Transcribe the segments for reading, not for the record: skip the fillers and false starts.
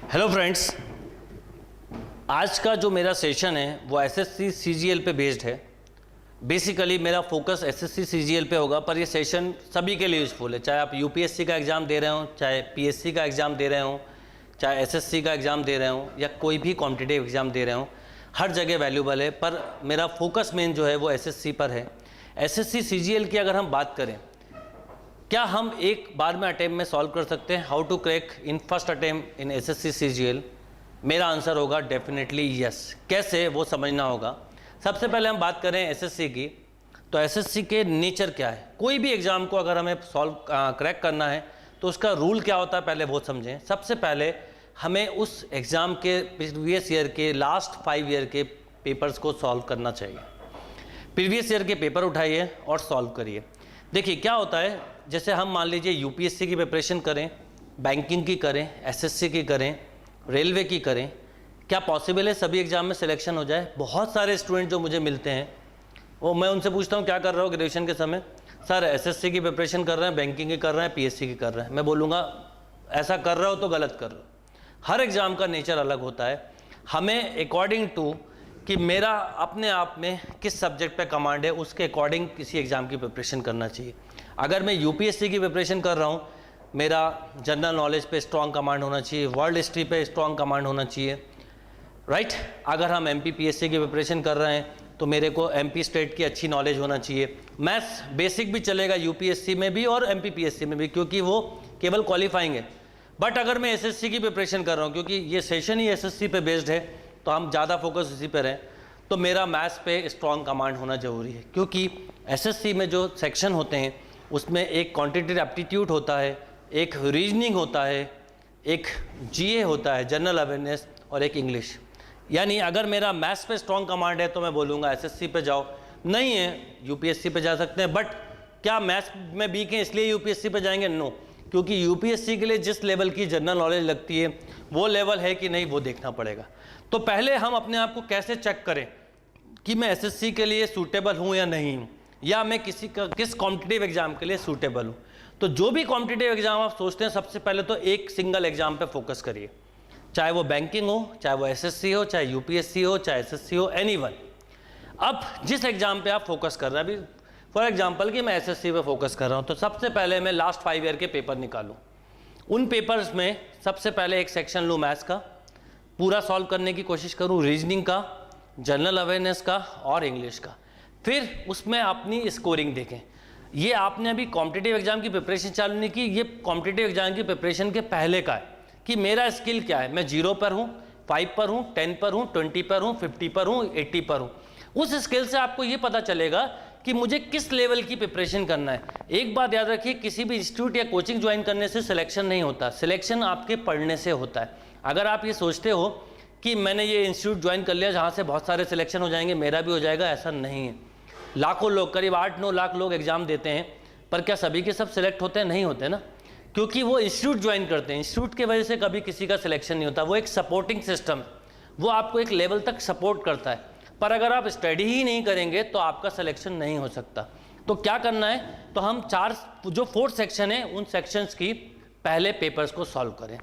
Hello friends, आज का जो मेरा सेशन है वो एसएससी सीजीएल पे बेस्ड है। बेसिकली मेरा फोकस एसएससी सीजीएल पे होगा, पर ये सेशन सभी के लिए यूज़फुल है। चाहे आप यूपीएससी का एग्ज़ाम दे रहे हो, चाहे पीएससी का एग्ज़ाम दे रहे हो, चाहे एसएससी का एग्ज़ाम दे रहे हो या कोई भी कॉम्पिटिटिव एग्ज़ाम दे रहे हो, हर जगह वैल्यूबल है। पर मेरा फोकस मेन जो है वो एसएससी पर है। एसएससी सीजीएल की अगर हम बात करें, क्या हम एक बार में अटेम्प्ट में सॉल्व कर सकते हैं how to crack in first attempt in SSC CGL? मेरा आंसर होगा डेफिनेटली यस। कैसे, वो समझना होगा। सबसे पहले हम बात करें एसएससी की, तो एसएससी के नेचर क्या है। कोई भी एग्जाम को अगर हमें क्रैक करना है तो उसका रूल क्या होता है, पहले वो समझें। सबसे पहले हमें उस एग्ज़ाम के प्रीवियस ईयर के लास्ट 5 ईयर के पेपर्स को सॉल्व करना चाहिए। प्रीवियस ईयर के पेपर उठाइए और सॉल्व करिए। देखिए क्या होता है, जैसे हम मान लीजिए यूपीएससी की प्रिपरेशन करें, बैंकिंग की करें, एसएससी की करें, रेलवे की करें, क्या पॉसिबल है सभी एग्जाम में सिलेक्शन हो जाए? बहुत सारे स्टूडेंट जो मुझे मिलते हैं, वो मैं उनसे पूछता हूँ क्या कर रहे हो ग्रेजुएशन के समय, सर एसएससी की प्रिपरेशन कर रहे हैं, बैंकिंग की कर रहे हैं, पीएससी की कर रहे हैं। मैं बोलूँगा ऐसा कर रहे हो तो गलत कर रहे हो। हर एग्ज़ाम का नेचर अलग होता है। हमें अकॉर्डिंग टू कि मेरा अपने आप में किस सब्जेक्ट पे कमांड है, उसके अकॉर्डिंग किसी एग्ज़ाम की प्रिपरेशन करना चाहिए। अगर मैं यूपीएससी की प्रिपरेशन कर रहा हूँ, मेरा जनरल नॉलेज पे स्ट्रॉन्ग कमांड होना चाहिए, वर्ल्ड हिस्ट्री पे स्ट्रॉन्ग कमांड होना चाहिए, राइट। अगर हम एमपीपीएससी की प्रिपरेशन कर रहे हैं तो मेरे को एमपी स्टेट की अच्छी नॉलेज होना चाहिए। मैथ्स बेसिक भी चलेगा यूपीएससी में भी और एमपीपीएससी में भी, क्योंकि वो केवल क्वालिफाइंग है। बट अगर मैं एसएससी की प्रिपरेशन कर रहा हूँ, क्योंकि ये सेशन ही एसएससी पे बेस्ड है, तो हम ज़्यादा फोकस इसी पर हैं, तो मेरा मैथ्स पे स्ट्रॉन्ग कमांड होना ज़रूरी है। क्योंकि एसएससी में जो सेक्शन होते हैं उसमें एक क्वांटिटेटिव एप्टीट्यूड होता है, एक रीजनिंग होता है, एक जीए होता है, जनरल अवेयरनेस, और एक इंग्लिश। यानी अगर मेरा मैथ्स पे स्ट्रॉन्ग कमांड है तो मैं बोलूँगा एसएससी पे जाओ, नहीं है यूपीएससी पे जा सकते हैं। बट क्या मैथ्स में वीक हैं इसलिए यूपीएससी पे जाएंगे? नो, क्योंकि यूपीएससी के लिए जिस लेवल की जनरल नॉलेज लगती है वो लेवल है कि नहीं, वो देखना पड़ेगा। तो पहले हम अपने आप को कैसे चेक करें कि मैं एसएससी के लिए सूटेबल हूँ या नहीं हूँ, या मैं किस कॉम्पिटिटिव एग्जाम के लिए सूटेबल हूँ। तो जो भी कॉम्पिटिटिव एग्जाम आप सोचते हैं, सबसे पहले तो एक सिंगल एग्जाम पे फोकस करिए, चाहे वो बैंकिंग हो, चाहे वो एसएससी हो, चाहे यूपीएससी हो, चाहे एसएससी हो, एनीवन। अब जिस एग्जाम पे आप फोकस कर रहे हैं, अभी फॉर एग्जांपल कि मैं एसएससी पे फोकस कर रहा हूँ, तो सबसे पहले मैं लास्ट 5 ईयर के पेपर निकालूँ। उन पेपर्स में सबसे पहले एक सेक्शन लूँ मैथ्स का, पूरा सॉल्व करने की कोशिश करूँ, रीजनिंग का, जनरल अवेयरनेस का और इंग्लिश का। फिर उसमें अपनी स्कोरिंग देखें। ये आपने अभी कॉम्पिटिटिव एग्जाम की प्रिपरेशन चालू नहीं की, ये कॉम्पिटिटिव एग्जाम की प्रिपरेशन के पहले का है कि मेरा स्किल क्या है। मैं 0 पर हूँ, 5 पर हूँ, 10 पर हूँ, 20 पर हूँ, 50 पर हूँ, 80 पर हूँ। उस स्किल से आपको ये पता चलेगा कि मुझे किस लेवल की प्रिपरेशन करना है। एक बात याद रखिए, किसी भी इंस्टीट्यूट या कोचिंग ज्वाइन करने से सिलेक्शन नहीं होता, सिलेक्शन आपके पढ़ने से होता है। अगर आप ये सोचते हो कि मैंने ये इंस्टीट्यूट ज्वाइन कर लिया जहाँ से बहुत सारे सिलेक्शन हो जाएंगे, मेरा भी हो जाएगा, ऐसा नहीं है। लाखों लोग, करीब 8-9 लाख लोग एग्जाम देते हैं, पर क्या सभी के सब सिलेक्ट होते हैं? नहीं होते ना, क्योंकि वो इंस्टीट्यूट ज्वाइन करते हैं। इंस्टीट्यूट की वजह से कभी किसी का सिलेक्शन नहीं होता। वो एक सपोर्टिंग सिस्टम, वो आपको एक लेवल तक सपोर्ट करता है। पर अगर आप स्टडी ही नहीं करेंगे तो आपका सिलेक्शन नहीं हो सकता। तो क्या करना है, तो हम 4 सेक्शन है, उन सेक्शंस की पहले पेपर्स को सॉल्व करें।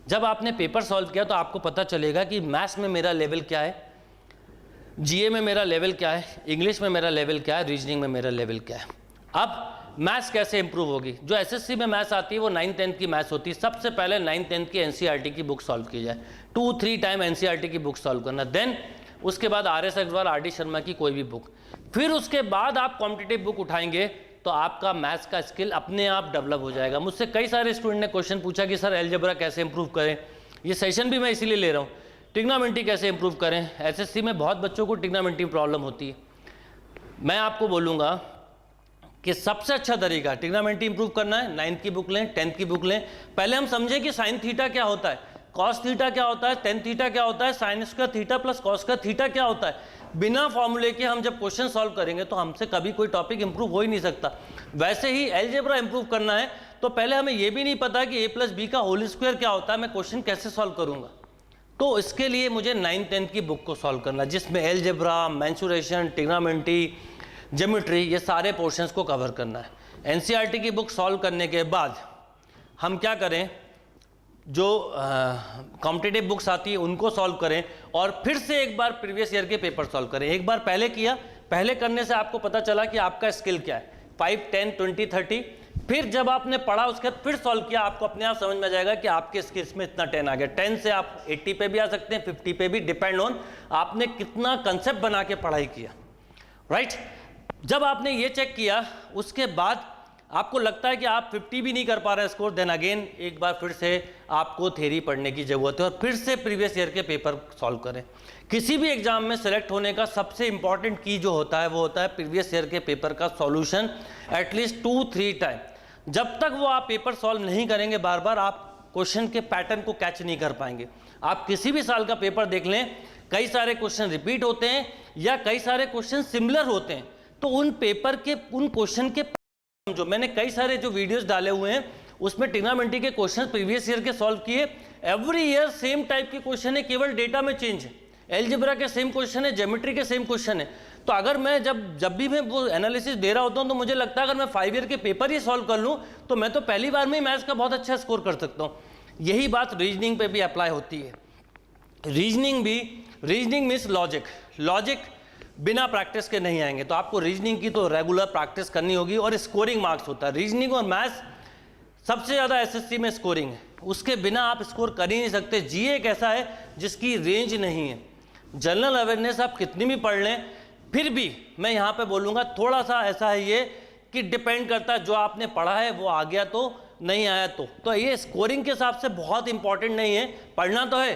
जब आपने पेपर सॉल्व किया तो आपको पता चलेगा कि मैथ्स में मेरा लेवल क्या है, जीए में मेरा लेवल क्या है, इंग्लिश में मेरा लेवल क्या है, रीजनिंग में मेरा लेवल क्या है। अब मैथ्स कैसे इंप्रूव होगी? जो एसएससी में मैथ्स आती है वो 9th-10th की मैथ्स होती है। सबसे पहले 9th-10th की एनसीईआरटी की बुक सॉल्व की जाए, 2-3 टाइम एनसीईआरटी की बुक सॉल्व करना। देन उसके बाद आर.एस. अग्रवाल, आर.डी. शर्मा की कोई भी बुक। फिर उसके बाद आप कॉम्पिटिटिव बुक उठाएंगे तो आपका मैथ्स का स्किल अपने आप डेवलप हो जाएगा। मुझसे कई सारे स्टूडेंट ने क्वेश्चन पूछा कि सर अलजेब्रा कैसे इंप्रूव करें। ये सेशन भी मैं इसीलिए ले रहा हूँ। ट्रिग्नोमेट्री कैसे इंप्रूव करें? एसएससी में बहुत बच्चों को ट्रिग्नोमेट्री प्रॉब्लम होती है। मैं आपको बोलूँगा कि सबसे अच्छा तरीका ट्रिग्नोमेट्री इंप्रूव करना है, 9th की बुक लें, 10th की बुक लें। पहले हम समझें कि साइन थीटा क्या होता है, कॉस थीटा क्या होता है, टेन थीटा क्या होता है, sine square theta plus cos square theta क्या होता है। बिना फॉर्मूले के हम जब क्वेश्चन सॉल्व करेंगे तो हमसे कभी कोई टॉपिक इंप्रूव हो ही नहीं सकता। वैसे ही अलजेब्रा इंप्रूव करना है तो पहले हमें यह भी नहीं पता कि a+b का होल स्क्वायर क्या होता है, मैं क्वेश्चन कैसे सॉल्व करूंगा। तो इसके लिए मुझे 9th-10th की बुक को सॉल्व करना, जिसमें अलजेब्रा, मेंसुरेशन, ट्रिग्नोमेट्री, ज्योमेट्री, ये सारे पोर्शंस को कवर करना है। एनसीईआरटी की बुक सॉल्व करने के बाद हम क्या करें जो कॉम्पिटिटिव बुक्स आती है उनको सॉल्व करें और फिर से एक बार प्रीवियस ईयर के पेपर सॉल्व करें। एक बार पहले किया, पहले करने से आपको पता चला कि आपका स्किल क्या है, 5, 10, 20, 30। फिर जब आपने पढ़ा उसके बाद फिर सॉल्व किया, आपको अपने आप समझ में आ जाएगा कि आपके स्किल्स में इतना 10 आ गया। 10 से आप 80 पे भी आ सकते हैं, 50 पे भी, डिपेंड ऑन आपने कितना कंसेप्ट बना के पढ़ाई किया, राइट। जब आपने ये चेक किया उसके बाद आपको लगता है कि आप 50 भी नहीं कर पा रहे हैं स्कोर, देन अगेन एक बार फिर से आपको थ्योरी पढ़ने की जरूरत है और फिर से प्रीवियस ईयर के पेपर सॉल्व करें। किसी भी एग्जाम में सेलेक्ट होने का सबसे इंपॉर्टेंट की जो होता है वो होता है प्रीवियस ईयर के पेपर का सॉल्यूशन एटलीस्ट 2-3 टाइम। जब तक वो आप पेपर सॉल्व नहीं करेंगे बार बार, आप क्वेश्चन के पैटर्न को कैच नहीं कर पाएंगे। आप किसी भी साल का पेपर देख लें, कई सारे क्वेश्चन रिपीट होते हैं या कई सारे क्वेश्चन सिमिलर होते हैं, तो उन पेपर के उन क्वेश्चन के जो मैंने कई सारे जो वीडियोस डाले हुए हैं उसमें ट्रिग्नोमेट्री के क्वेश्चन प्रीवियस ईयर के सॉल्व किए। एवरी ईयर सेम टाइप के क्वेश्चन है, केवल डेटा में चेंज है। एलजेब्रा के सेम क्वेश्चन है, ज्योमेट्री के सेम क्वेश्चन है। तो अगर मैं जब भी मैं वो एनालिसिस दे रहा होता हूं तो मुझे लगता है अगर मैं 5 ईयर के पेपर ही सॉल्व कर लूं तो मैं तो पहली बार में ही मैथ्स का बहुत अच्छा स्कोर कर सकता हूं। यही बात रीजनिंग पे भी अप्लाई होती है। रीजनिंग मीन्स लॉजिक बिना प्रैक्टिस के नहीं आएंगे, तो आपको रीजनिंग की तो रेगुलर प्रैक्टिस करनी होगी और स्कोरिंग मार्क्स होता है। रीजनिंग और मैथ्स सबसे ज़्यादा एसएससी में स्कोरिंग है, उसके बिना आप स्कोर कर ही नहीं सकते। जीए एक ऐसा है जिसकी रेंज नहीं है। जनरल अवेयरनेस आप कितनी भी पढ़ लें, फिर भी मैं यहाँ पे बोलूँगा थोड़ा सा ऐसा है ये कि डिपेंड करता है जो आपने पढ़ा है वो आ गया तो नहीं आया तो ये स्कोरिंग के हिसाब से बहुत इंपॉर्टेंट नहीं है। पढ़ना तो है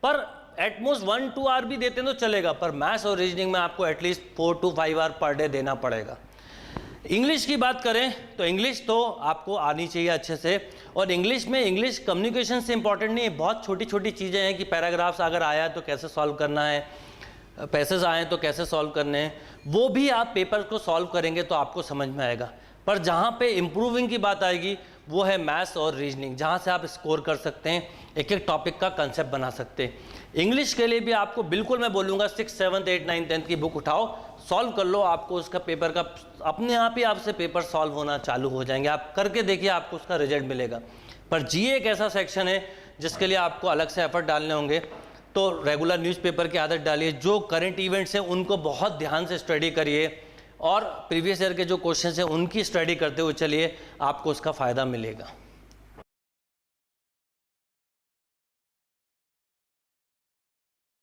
पर एटमोस्ट 1-2 आवर भी देते हैं तो चलेगा, पर मैथ्स और रीजनिंग में आपको एटलीस्ट 4-5 आवर पर डे देना पड़ेगा। इंग्लिश की बात करें तो इंग्लिश तो आपको आनी चाहिए अच्छे से, और इंग्लिश कम्युनिकेशन से इंपॉर्टेंट नहीं है। बहुत छोटी छोटी चीज़ें हैं कि पैराग्राफ्स अगर आया तो कैसे सॉल्व करना है, पैसेज आए तो कैसे सॉल्व करने हैं, वो भी आप पेपर को सॉल्व करेंगे तो आपको समझ में आएगा। पर जहाँ पे इम्प्रूविंग की बात आएगी वो है मैथ्स और रीजनिंग, जहाँ से आप स्कोर कर सकते हैं, एक एक टॉपिक का कंसेप्ट बना सकते हैं। इंग्लिश के लिए भी आपको बिल्कुल मैं बोलूँगा 6, 7, 8, 9, 10 की बुक उठाओ, सॉल्व कर लो, आपको उसका पेपर का अपने आप ही आपसे पेपर सॉल्व होना चालू हो जाएंगे। आप करके देखिए, आपको उसका रिजल्ट मिलेगा। पर जीए एक ऐसा सेक्शन है जिसके लिए आपको अलग से एफर्ट डालने होंगे, तो रेगुलर न्यूज़पेपर की आदत डालिए। जो करंट इवेंट्स हैं उनको बहुत ध्यान से स्टडी करिए और प्रीवियस ईयर के जो क्वेश्चन हैं उनकी स्टडी करते हुए चलिए, आपको उसका फ़ायदा मिलेगा।